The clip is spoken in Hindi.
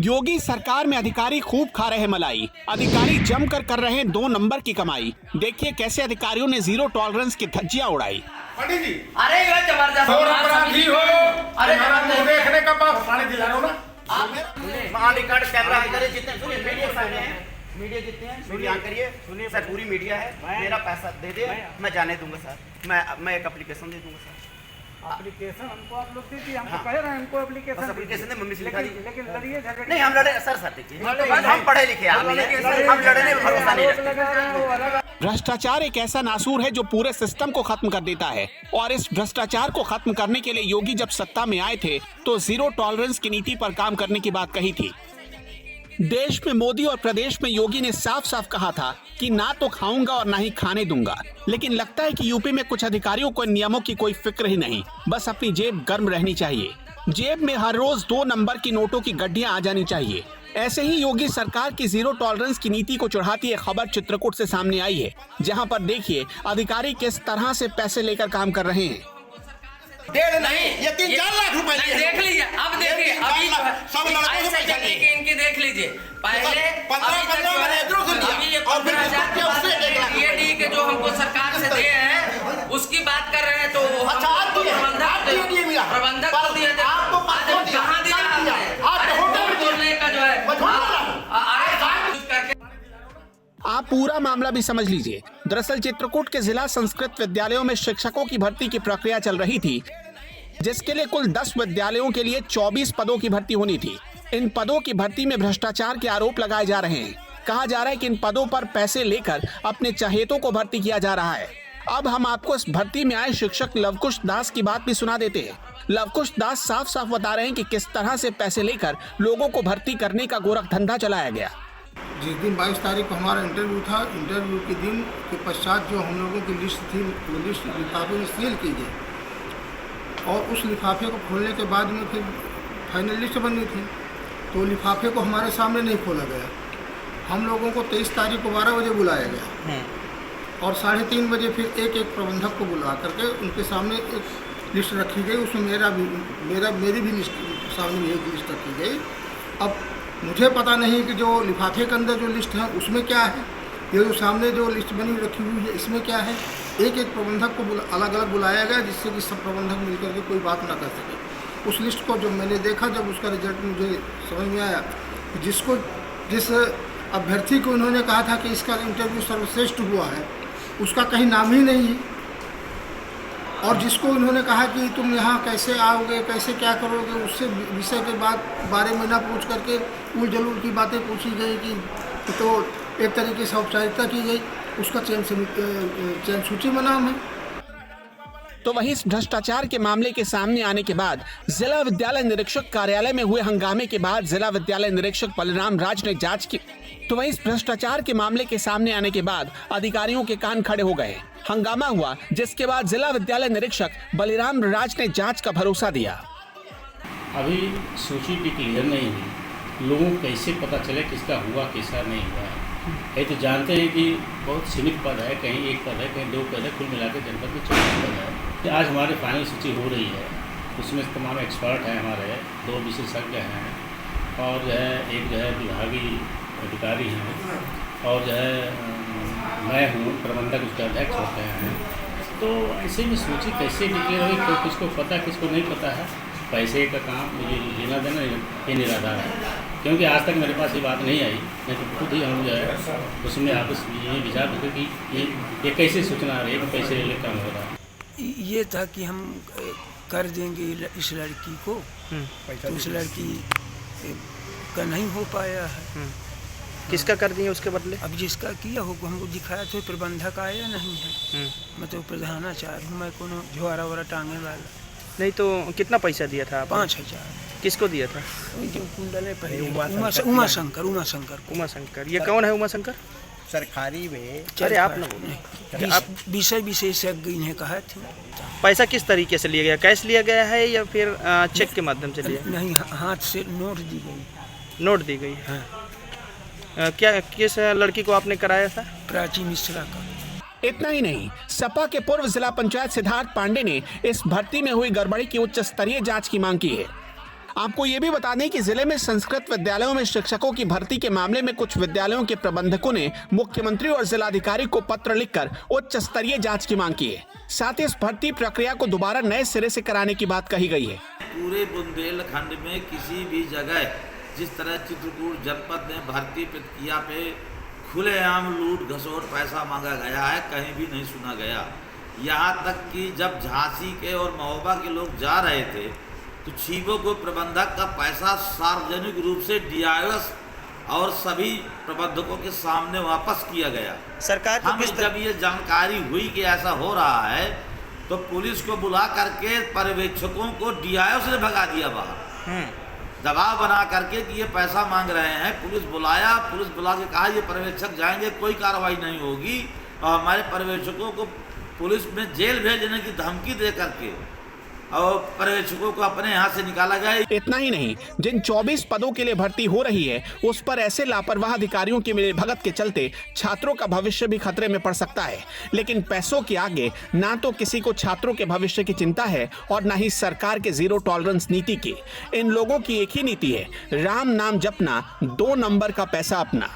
योगी सरकार में अधिकारी खूब खा रहे मलाई। अधिकारी जमकर कर रहे हैं 2 नंबर की कमाई। देखिए कैसे अधिकारियों ने जीरो टॉलरेंस की धज्जियां उड़ाई। पंडित जी, अरे ये जबरदस्त अपराधी हो, अरे मुंह देखने का पास थाने दिला रहा हूं ना। आप रिकॉर्ड कैमरा करे जितने सुनिए मीडिया सामने हैं, मीडिया जितने हैं सुनिए करिए, सुनिए सर पूरी मीडिया है, मेरा पैसा दे दे, मैं जाने दूंगा सर, मैं एक एप्लीकेशन दे दूंगा सर। एप्लीकेशन हमको आप लोग दीजिए, हमको कह रहे हैं हमको एप्लीकेशन एप्लीकेशन ने मम्मी से लिखा दी। लेकिन लड़िए झगड़े नहीं हम लड़े सर देखिए हम पढ़े लिखे आदमी हैं, हम लड़ने में भरोसा नहीं रखते। भ्रष्टाचार एक ऐसा नासूर है जो पूरे सिस्टम को खत्म कर देता है और इस भ्रष्टाचार को खत्म करने के लिए योगी जब सत्ता में आए थे तो जीरो टॉलरेंस की नीति पर काम करने की बात कही थी। देश में मोदी और प्रदेश में योगी ने साफ साफ कहा था कि ना तो खाऊंगा और ना ही खाने दूंगा, लेकिन लगता है कि यूपी में कुछ अधिकारियों को नियमों की कोई फिक्र ही नहीं, बस अपनी जेब गर्म रहनी चाहिए। जेब में हर रोज 2 नंबर की नोटों की गड्डियां आ जानी चाहिए। ऐसे ही योगी सरकार की जीरो टॉलरेंस की नीति को चढ़ाती एक खबर चित्रकूट से सामने आई है, जहां पर देखिए अधिकारी किस तरह से पैसे लेकर काम कर रहे हैं। 1.5 नहीं, ये 3-4 लाख रुपए लिए। देख लीजिए, अब देखिए अभी सब लड़कों से पैसा लिए। कि इनकी देख लीजिए पहले 15 मैंने इधरों से लिया और फिर 15,000 ये डी के जो हमको सरकार से दिए हैं उसकी बात कर रहे हैं तो अच्छा, आप दिए, आप दिए मिला। प्रबंधक को दिए थे, आपको आज पता दिया, कहाँ दिया कहाँ दिया? है? आप तो होटल में बोलने का जो है मैं झूठ बोल रहा हूं। आए कुछ करके आप पूरा मामला भी समझ लीजिए। दरअसल चित्रकूट के जिला संस्कृत विद्यालयों में शिक्षकों की भर्ती की प्रक्रिया चल रही थी, जिसके लिए कुल 10 विद्यालयों के लिए 24 पदों की भर्ती होनी थी। इन पदों की भर्ती में भ्रष्टाचार के आरोप लगाए जा रहे हैं। कहा जा रहा है कि इन पदों पर पैसे लेकर अपने चहेतों को भर्ती किया जा रहा है। अब हम आपको इस भर्ती में आए शिक्षक लवकुश दास की बात भी सुना देते हैं। लवकुश दास साफ साफ बता रहे हैं कि किस तरह से पैसे लेकर लोगों को भर्ती करने का गोरख धंधा चलाया गया। जिस दिन 22 तारीख को हमारा इंटरव्यू था, इंटरव्यू के दिन के पश्चात जो हम लोगों की लिस्ट थी वो लिस्ट लिफाफे में सील की गई और उस लिफाफे को खोलने के बाद में फिर फाइनल लिस्ट बननी थी, तो लिफाफे को हमारे सामने नहीं खोला गया। हम लोगों को 23 तारीख को 12 बजे बुलाया गया और 3:30 बजे फिर एक प्रबंधक को बुला करके उनके सामने एक लिस्ट रखी गई। उसमें मेरी भी लिस्ट सामने भी एक लिस्ट रखी गई। अब मुझे पता नहीं कि जो लिफाफे के अंदर जो लिस्ट है उसमें क्या है, ये जो सामने जो लिस्ट बनी रखी हुई है इसमें क्या है। एक प्रबंधक को अलग अलग बुलाया गया जिससे कि सब प्रबंधक मिलकर के कोई बात ना कर सके। उस लिस्ट को जब मैंने देखा, जब उसका रिजल्ट मुझे समझ में आया, जिस अभ्यर्थी को उन्होंने कहा था कि इसका इंटरव्यू सर्वश्रेष्ठ हुआ है उसका कहीं नाम ही नहीं है, और जिसको उन्होंने कहा कि तुम यहाँ कैसे आओगे, कैसे क्या करोगे, उससे विषय के बारे में ना पूछ करके उल जलूल की बातें पूछी गई कि तो एक तरीके से औपचारिकता की गई। उसका चयन सूची में नाम है। तो वहीं इस भ्रष्टाचार के मामले के सामने आने के बाद जिला विद्यालय निरीक्षक कार्यालय में हुए हंगामे के बाद जिला विद्यालय निरीक्षक बलिराम राज ने जांच की। तो वहीं इस भ्रष्टाचार के मामले के सामने आने के बाद अधिकारियों के कान खड़े हो गए। हंगामा हुआ, जिसके बाद जिला विद्यालय निरीक्षक बलिराम राज ने जांच का भरोसा दिया। अभी सूची भी क्लियर नहीं हुई, लोगों को कैसे पता चले किसका हुआ किसका नहीं हुआ है। ये तो जानते हैं कि बहुत सीमित पद है, कहीं 1 पद है, कहीं 2 पद है, कुल मिलाकर जनपद में 24 पद है। आज हमारी फाइनल सूची हो रही है, उसमें तमाम एक्सपर्ट हैं, हमारे 2 विशेषज्ञ हैं और जो है एक जो है विभागीय अधिकारी हैं और जो है मैं हूँ प्रबंधक, उसके अध्यक्ष होते हैं। तो ऐसे में सूची कैसे डिक्लेयर होगी, तो किसको पता किसको नहीं पता है। पैसे का काम मुझे लेना देना ये निराधार है, क्योंकि आज तक मेरे पास ये बात नहीं आई। नहीं तो खुद ही हम जो है उसमें आपस ये विचार करते कि ये कैसे सूचना आ रही है कि पैसे ले काम हो रहा है। ये था कि हम कर देंगे इस लड़की को, तो उस लड़की का नहीं हो पाया है। किसका कर दिए उसके बदले? अब जिसका किया हो हमको दिखाया तो प्रबंधक आया नहीं है। मैं तो प्रधानाचार्य हूँ, मैं कोनो झोरा वोरा टांगे वाला नहीं। तो कितना पैसा दिया था? 5,000। किसको दिया था? जो कुंडले पहले उमा शंकर। ये कौन है उमा शंकर? सरकारी में अरे आप ना बोलिए, आप विषय विशेषज्ञ इन्हें कहा थे। पैसा किस तरीके से लिया गया? कैश लिया गया है या फिर चेक के माध्यम से लिया? नहीं, हाथ से नोट दी गई। नोट दी गई है। क्या किस लड़की को आपने कराया था? प्राची मिश्रा का। इतना ही नहीं, सपा के पूर्व जिला पंचायत सिद्धार्थ पांडे ने इस भर्ती में हुई गड़बड़ी की उच्च स्तरीय जांच की मांग की है। आपको ये भी बता दें कि जिले में संस्कृत विद्यालयों में शिक्षकों की भर्ती के मामले में कुछ विद्यालयों के प्रबंधकों ने मुख्यमंत्री और जिलाधिकारी को पत्र लिखकर उच्च स्तरीय जांच की मांग की है। साथ ही इस भर्ती प्रक्रिया को दोबारा नए सिरे से कराने की बात कही गई है। पूरे बुंदेलखंड में किसी भी जगह जिस तरह चित्रकूट जनपद में भर्ती प्रक्रिया पे खुलेआम लूट घसोट पैसा मांगा गया है, कहीं भी नहीं सुना गया। यहाँ तक कि जब झांसी के और महोबा के लोग जा रहे थे तो छीबो को प्रबंधक का पैसा सार्वजनिक रूप से डीआईएस और सभी प्रबंधकों के सामने वापस किया गया। सरकार को हमें जब ये जानकारी हुई कि ऐसा हो रहा है तो पुलिस को बुला करके पर्यवेक्षकों को डीआईएस से भगा दिया बाहर, दबाव बना करके कि ये पैसा मांग रहे हैं। पुलिस बुलाया, पुलिस बुला के कहा ये पर्यवेक्षक जाएंगे, कोई कार्रवाई नहीं होगी, और हमारे पर्यवेक्षकों को पुलिस में जेल भेजने की धमकी दे करके और पर्यवेक्षकों को अपने यहाँ से निकाला गया। इतना ही नहीं, जिन 24 पदों के लिए भर्ती हो रही है उस पर ऐसे लापरवाह अधिकारियों की मिलीभगत के चलते छात्रों का भविष्य भी खतरे में पड़ सकता है। लेकिन पैसों के आगे ना तो किसी को छात्रों के भविष्य की चिंता है और ना ही सरकार के जीरो टॉलरेंस नीति की। इन लोगों की एक ही नीति है, राम नाम जपना, 2 नंबर का पैसा अपना।